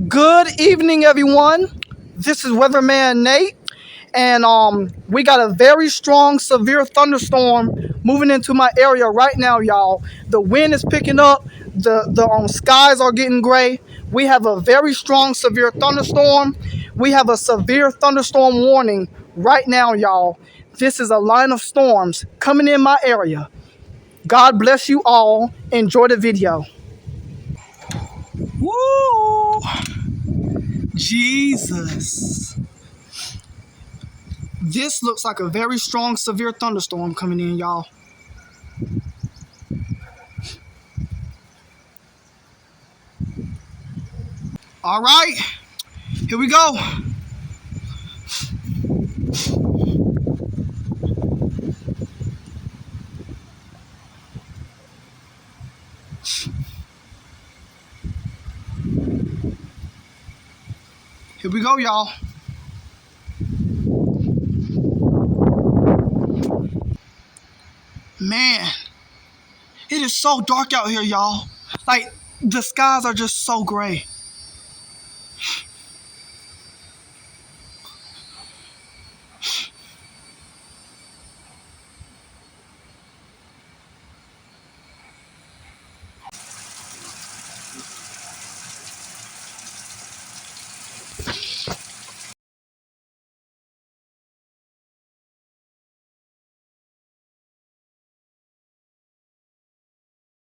Good evening, everyone. This is Weatherman Nate, and we got a very strong, severe thunderstorm moving into my area right now, y'all. The wind is picking up. The skies are getting gray. We have a very strong, severe thunderstorm. We have a severe thunderstorm warning right now, y'all. This is a line of storms coming in my area. God bless you all. Enjoy the video. Woo! Jesus. This looks like a very strong, severe thunderstorm coming in, y'all. All right, here we go. Here we go, y'all. Man, it is so dark out here, y'all. Like, the skies are just so gray.